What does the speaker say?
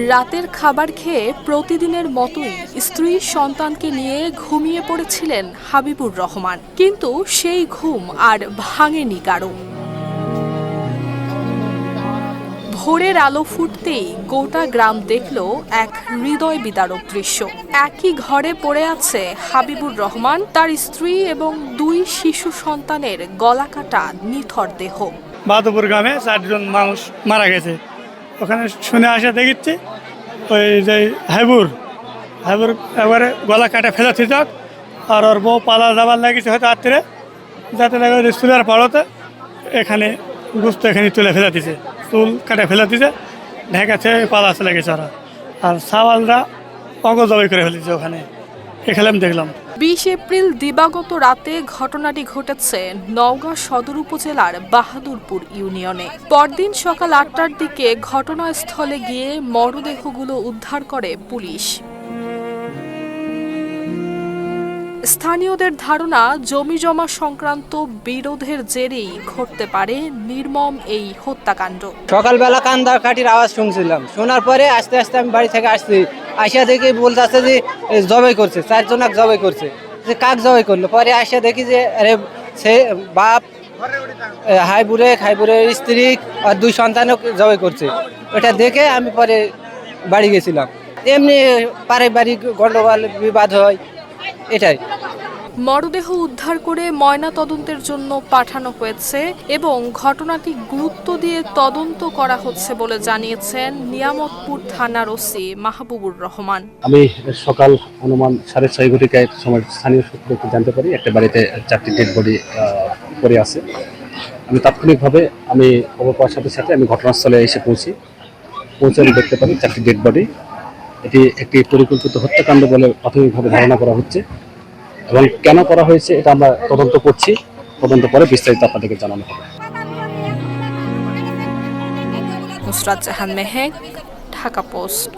রাতের খাবার খেয়ে প্রতিদিনের মতোই স্ত্রী সন্তানকে নিয়ে ঘুমিয়ে পড়েছিলেন হাবিবুর রহমান, কিন্তু সেই ঘুম আর ভাঙেনি কারো। ভোরের আলো ফুটতেই গোটা গ্রাম দেখল এক হৃদয় বিদারক দৃশ্য। একই ঘরে পড়ে আছে হাবিবুর রহমান, তার স্ত্রী এবং দুই শিশু সন্তানের গলাকাটা নিথর দেহ। বাদপুর গ্রামে 4 জন মানুষ মারা গেছে। ওখানে শুনে আসা দেখিচ্ছে ওই যে হাইবুর একবারে গলা কাটা ফেলাতে যাক, আর ওর বউ পালা যাবার লাগিয়েছে হয়তো রাত্রে, যাতে লাগে চুলের পাড়তে এখানে গুস্ত এখানে তুলে ফেলা দিছে, চুল কাটা ফেলা দিছে, ঢেকাছে পালা চলে গেছে ওরা। আর সাওয়ালরা অগজবাই করে ফেলেছে ওখানে, এখানে আমি দেখলাম। 20 এপ্রিল দিবাগত রাতে ঘটনাটি ঘটেছে নওগাঁ সদর উপজেলার বাহাদুরপুর ইউনিয়নে। পরদিন সকাল 8টার দিকে ঘটনাস্থলে গিয়ে মরদেহগুলো উদ্ধার করে পুলিশ। স্থানীয়দের ধারণা, জমিজমা সংক্রান্ত বিরোধের জেরেই ঘটতে পারে নির্মম এই হত্যাকাণ্ড। সকালবেলা কান্দাকাটির আওয়াজ শুনছিলাম, শোনার পরে আস্তে আস্তে আমি বাড়ি থেকে আসছি, আসিয়া দেখি বলতেছে যে জবাই করছে, 4 জন জবাই করছে। যে কাক জবাই করলো, পরে আসিয়া দেখি যে আরে সে বাপ হাইবুরের স্ত্রী আর 2 সন্তানও জবাই করছে। ওটা দেখে আমি পরে বাড়ি গেছিলাম। এমনি পারিবারিক গন্ডগোল বিবাদ হয়, এটাই। মরদেহ উদ্ধার করে ময়না তদন্তের জন্য পাঠানো হয়েছে এবং ঘটনাটি গুরুত্ব দিয়ে তদন্ত করা হচ্ছে বলে জানিয়েছেন নিয়ামতপুর থানার ওসি মাহবুবুর রহমান। আমি সকাল অনুমান 6:30 ঘটিকায় সময় স্থানীয় সূত্রে জানতে পারি একটা বাড়িতে 4টি ডেড বডি পড়ে আছে। আমি তাৎক্ষণিকভাবে খবর পাওয়ার সাথে সাথে আমি ঘটনাস্থলে এসে পৌঁছে আমি দেখতে পারি 4টি ডেড বডি। এটি একটি পরিকল্পিত হত্যাকাণ্ড বলে প্রাথমিকভাবে ধারণা করা হচ্ছে এবং কেন করা হয়েছে এটা আমরা তদন্ত করছি। তদন্ত করে বিস্তারিত আপনাদেরকে জানানো হবে। নুসরাত জাহান মেহেক, ঢাকা পোস্ট।